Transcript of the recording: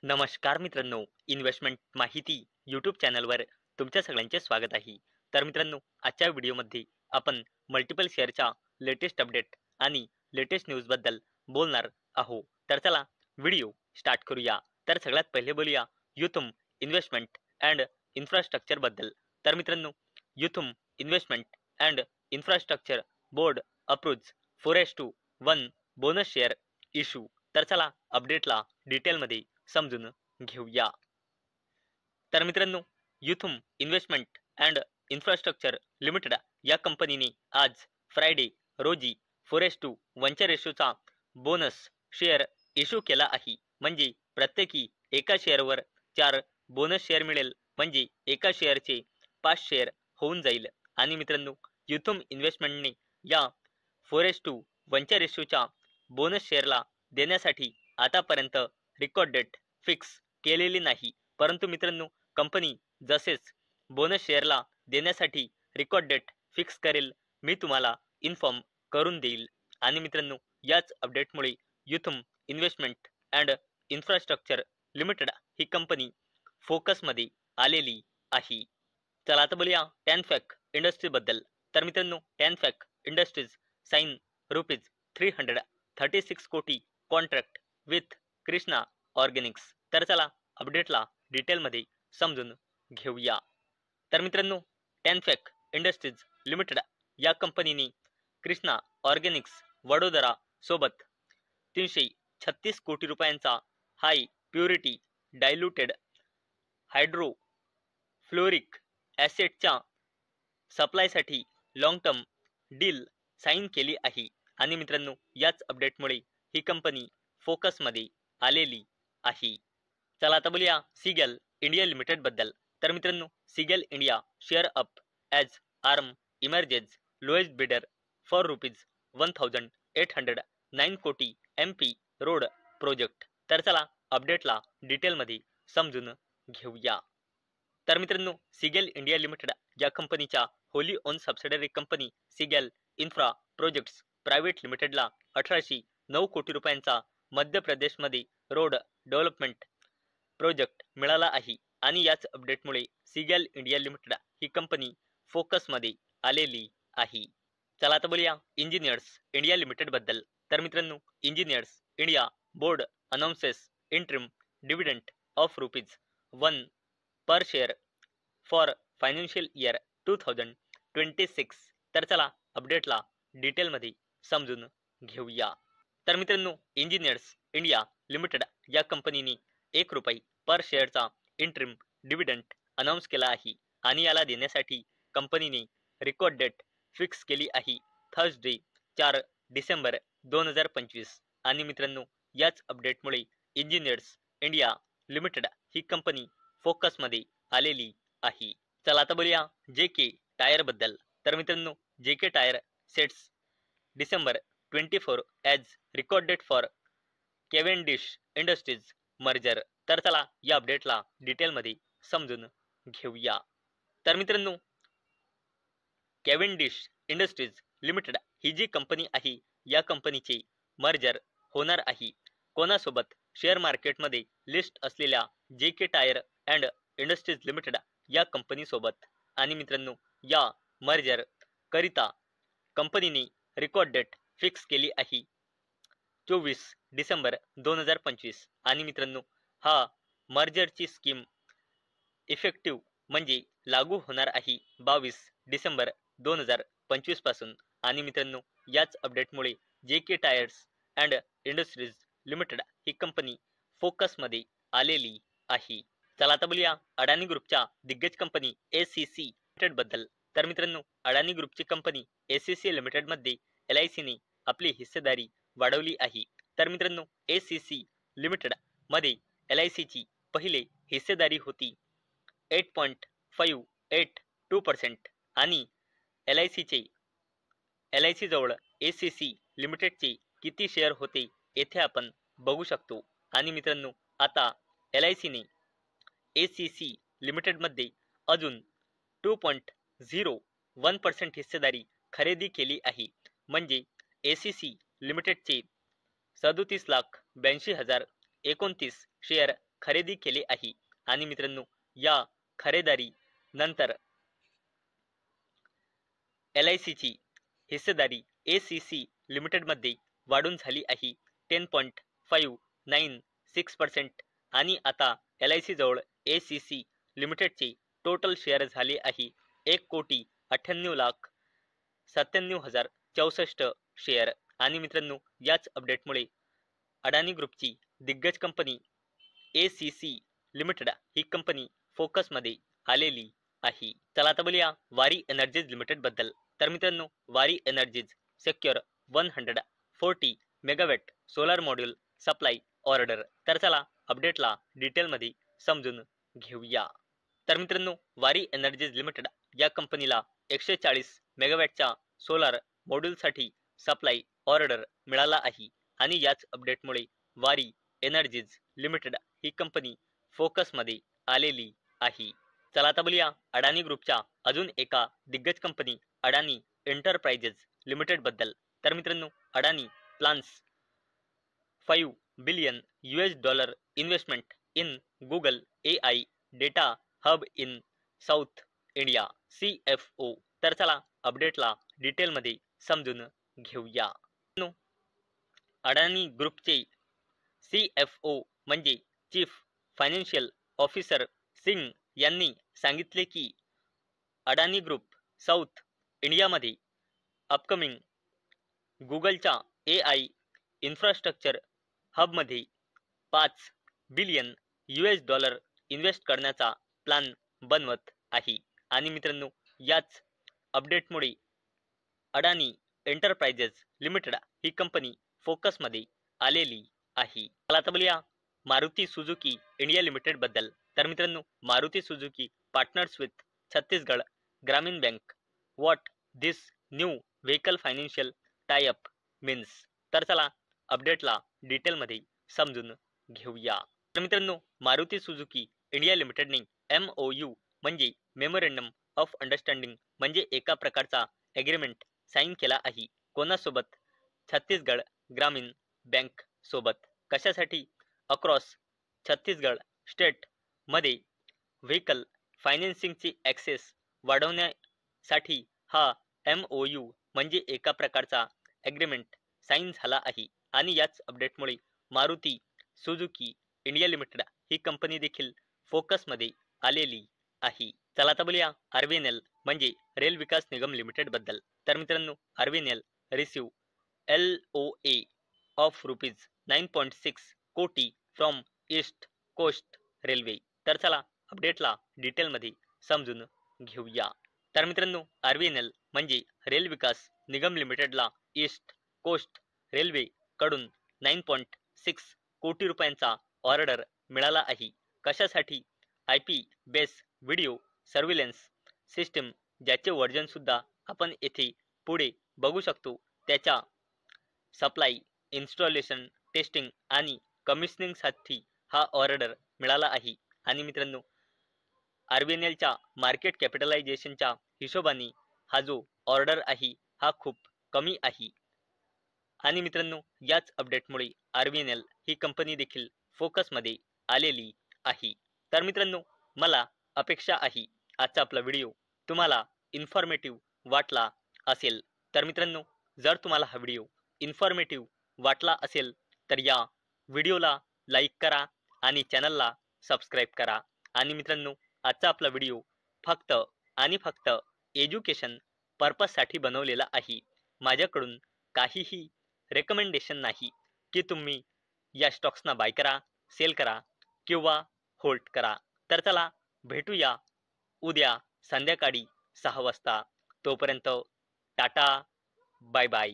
नमस्कार मित्रांनो, इन्व्हेस्टमेंट माहिती यूट्यूब चॅनलवर तुमच्या सगळ्यांचे स्वागत आहे. तर मित्रांनो, आजच्या व्हिडिओमध्ये आपण मल्टिपल शेअरच्या लेटेस्ट अपडेट आणि लेटेस्ट न्यूजबद्दल बोलणार आहोत. तर चला व्हिडिओ स्टार्ट करूया. तर सगळ्यात पहिले बोलूया युथम इन्व्हेस्टमेंट अँड इन्फ्रास्ट्रक्चर बद्दल. तर मित्रांनो, Yuthum investment and infrastructure board approves 4:1 bonus share issue. तर चला अपडेटला डिटेलमध्ये समजून घेऊया. तर मित्रांनो, Yuthum investment and infrastructure limited या कंपनीने आज फ्रायडे रोजी 4:1 च्या रेशोचा बोनस शेअर इश्यू केला आहे. म्हणजे प्रत्येकी एका शेअरवर 4 बोनस शेअर मिळेल. म्हणजे एका शेअरचे 5 शेअर होऊन जाईल. आणि मित्रांनो, युथम इन्व्हेस्टमेंटने या 4:1 च्या रेशोच्या बोनस शेअरला देण्यासाठी आतापर्यंत रिकॉर्ड डेट फिक्स केलेली नाही. परंतु मित्रांनो, कंपनी जसेच बोनस शेअरला देण्यासाठी रिकॉर्ड डेट फिक्स करेल, मी तुम्हाला इन्फॉर्म करून देईल. आणि मित्रांनो, याच अपडेटमुळे Yuthum investment and infrastructure limited ही कंपनी फोकसमध्ये आलेली आहे. चला आता बोलूया टॅनफॅक इंडस्ट्री बद्दल. तर मित्रांनो, टॅनफॅक इंडस्ट्रीज साइन ₹336 कोटी कॉन्ट्रॅक्ट विथ कृष्णा ऑर्गॅनिक्स. तर चला अपडेटला डिटेलमध्ये समजून घेऊया. तर मित्रांनो, टॅनफॅक इंडस्ट्रीज लिमिटेड या कंपनीने कृष्णा ऑर्गॅनिक्स वडोदरा सोबत 336 कोटी रुपयांचा हाय प्युरिटी डायल्युटेड हायड्रोफ्लोरिक ॲसिडच्या सप्लायसाठी लॉंग टर्म डील साइन केली आहे. आणि मित्रांनो, याच अपडेटमुळे ही कंपनी फोकसमध्ये आलेली आहे. चला आता बोलूया सिगेल इंडिया लिमिटेड बद्दल. तर मित्रांनो, Ceigall India share up as arm emerges lowest bidder for ₹1,809 कोटी MP रोड प्रोजेक्ट. तर चला अपडेटला डिटेलमध्ये समजून घेऊया. तर मित्रांनो, सिगेल इंडिया लिमिटेड या कंपनीच्या wholly owned subsidiary company Ceigall infra projects private लिमिटेडला 1,809 कोटी रुपयांचा मध्य प्रदेशमध्ये रोड डेव्हलपमेंट प्रोजेक्ट मिळाला आहे. आणि याच अपडेटमुळे सिगेल इंडिया लिमिटेड ही कंपनी फोकसमध्ये आलेली आहे. चला आता बोलूया इंजिनियर्स इंडिया लिमिटेड बद्दल. तर मित्रांनो, engineers India board announces interim dividend of ₹1 per share for financial year 2026. तर चला अपडेटला डिटेलमध्ये समजून घेऊया. तर मित्रांनो, इंजिनियर्स इंडिया लिमिटेड या कंपनीने ₹1 पर शेअरचा इंटरिम डिव्हिडंड अनाउन्स केला आहे. आणि याला देण्यासाठी कंपनीने रिकॉर्ड डेट फिक्स केली आहे, थर्सडे 4 डिसेंबर 2025. आणि मित्रांनो, याच अपडेटमुळे इंजिनियर्स इंडिया लिमिटेड ही कंपनी फोकसमध्ये आलेली आहे. चला आता बोलूया JK टायर बद्दल. तर मित्रांनो, JK tyre sets December 24 as record date for Cavendish industries merger. तर चला या अपडेटला डिटेलमध्ये समजून घेऊया. तर मित्रांनो, केव्हेंडिश इंडस्ट्रीज लिमिटेड ही जी कंपनी आहे, या कंपनीचे मर्जर होणार आहे कोणासोबत? शेअर मार्केटमध्ये लिस्ट असलेल्या JK tyre and industries limited या कंपनी सोबत. आणि मित्रांनो, या मर्जर करिता कंपनीने रिकॉर्ड डेट फिक्स केली आहे 24 डिसेंबर 2025. आणि मित्रांनो, हा मर्जरची स्कीम इफेक्टिव्ह म्हणजे लागू होणार आहे 22 डिसेंबर 2025 पासून. आणि मित्रांनो, याच अपडेटमुळे JK tyres and industries limited ही कंपनी फोकसमध्ये आलेली आहे. चला आता बोलूया अडानी ग्रुपच्या दिग्गज कंपनी ACC लिमिटेड बद्दल. तर मित्रांनो, अडानी ग्रुपची कंपनी ACC लिमिटेड मध्ये LIC ने आपली हिस्सेदारी वाढवली आहे. तर मित्रांनो, ACC लिमिटेड मध्ये LIC ची पहिले हिस्सेदारी होती 8.582% आणि LIC जवळ ACC लिमिटेडचे किती शेअर होते येथे आपण बघू शकतो. आणि मित्रांनो, आता LIC ने ACC लिमिटेडमध्ये अजून 2.01% हिस्सेदारी खरेदी केली आहे. म्हणजे ACC लिमिटेडचे 37,82,029 शेअर खरेदी केले आहे आणि मित्रांनो या खरेदारी नंतर LICची हिस्सेदारी ACC लिमिटेडमध्ये वाढून झाली आहे 10.596% आणि आता LIC जवळ ACC लिमिटेडचे टोटल शेअर झाले आहे 1,98,97,064 शेअर आणि मित्रांनो याच अपडेटमुळे अडानी ग्रुपची दिग्गज कंपनी ACC लिमिटेड ही कंपनी फोकसमध्ये आलेली आहे. चला आता बोलूया वारी एनर्जीज लिमिटेड बद्दल. तर मित्रांनो वारी energies secure 140 megawatt solar module supply order. तर चला अपडेटला डिटेलमध्ये समजून घेऊया. तर मित्रांनो वारी एनर्जीज लिमिटेड या कंपनीला 140 मेगावॅटच्या सोलर मॉड्यूलसाठी सप्लाय ऑर्डर मिळाला आहे आणि याच अपडेटमुळे वारी एनर्जीज लिमिटेड ही कंपनी फोकसमध्ये आलेली आहे. चला आता बोलूया अडानी ग्रुपच्या अजून एका दिग्गज कंपनी अडानी एंटरप्राइजेस लिमिटेड बद्दल. तर मित्रांनो Adani plans $5 billion investment in Google AI data hub in South India CFO. तर चला अपडेटला डिटेलमध्ये समजून घेऊया. अडानी ग्रुपचे CFO म्हणजे चीफ फायनान्शियल ऑफिसर सिंग यांनी सांगितले की अडानी ग्रुप साऊथ इंडियामध्ये अपकमिंग गुगलच्या AI इन्फ्रास्ट्रक्चर हबमध्ये $5 बिलियन इन्व्हेस्ट करण्याचा प्लॅन बनवत आहे आणि मित्रांनो याच अपडेटमुळे अडानी एंटरप्राइजेस लिमिटेड ही कंपनी फोकसमध्ये आलेली आहे. चला आता बोलूया मारुती सुझुकी इंडिया लिमिटेड बद्दल. तर मित्रांनो Maruti Suzuki partners with Chhattisgarh Gramin bank what this new vehicle financial tieup means. तर चला अपडेटला डिटेलमध्ये समजून घेऊया. तर मित्रांनो मारुती सुझुकी इंडिया लिमिटेडने MOU म्हणजे मेमोरेंडम ऑफ अंडरस्टँडिंग म्हणजे एका प्रकारचा एग्रीमेंट साईन केला आहे. कोणासोबत? छत्तीसगड ग्रामीण बँक सोबत. कशासाठी? अक्रॉस छत्तीसगड स्टेट मध्ये व्हेकल फायनान्सिंगची ॲक्सेस वाढवण्यासाठी हा MOU म्हणजे एका प्रकारचा ॲग्रीमेंट साईन झाला आहे आणि याच अपडेटमुळे मारुती सुझुकी इंडिया लिमिटेड ही कंपनी देखील फोकसमध्ये आलेली आहे. चला आता बोलूया RVNL म्हणजे रेल विकास निगम लिमिटेड बद्दल. तर मित्रांनो RVNL रिसीव LOA ऑफ ₹9.6 कोटी फ्रॉम ईस्ट कोस्ट रेल्वे. तर चला अपडेटला डिटेलमध्ये समजून घेऊया. तर मित्रांनो RVNL म्हणजे रेल विकास निगम लिमिटेडला ईस्ट कोस्ट रेल्वे कडून 9.6 कोटी रुपयांचा ऑर्डर मिळाला आहे. कशासाठी? IP base video surveillance system ज्याचे वर्जन सुद्धा आपण येथे पुढे बघू शकतो. त्याच्या सप्लाय इन्स्टॉलेशन टेस्टिंग आणि कमिशनिंगसाठी हा ऑर्डर मिळाला आहे आणि मित्रांनो RVNLच्या मार्केट कॅपिटलायझेशनच्या हिशोबाने हा जो ऑर्डर आहे हा खूप कमी आहे आणि मित्रांनो याच अपडेटमुळे RVNL ही कंपनी देखील फोकसमध्ये आलेली आहे. तर मित्रांनो मला अपेक्षा आहे आजचा आपला व्हिडिओ तुम्हाला इन्फॉर्मेटिव्ह वाटला असेल. तर मित्रांनो जर तुम्हाला हा व्हिडिओ इन्फॉर्मेटिव्ह वाटला असेल तर या व्हिडिओला लाईक करा आणि चॅनलला सबस्क्राईब करा. आणि मित्रांनो आजचा आपला व्हिडिओ फक्त आणि फक्त एज्युकेशन पर्पजसाठी बनवलेला आहे. माझ्याकडून काहीही रेकमेंडेशन नाही की तुम्ही या स्टॉक्सना बाय करा, सेल करा किंवा होल्ड करा. तर चला भेटूया उद्या संध्याकाळी 6 वाजता. तोपर्यंत टाटा, बाय बाय.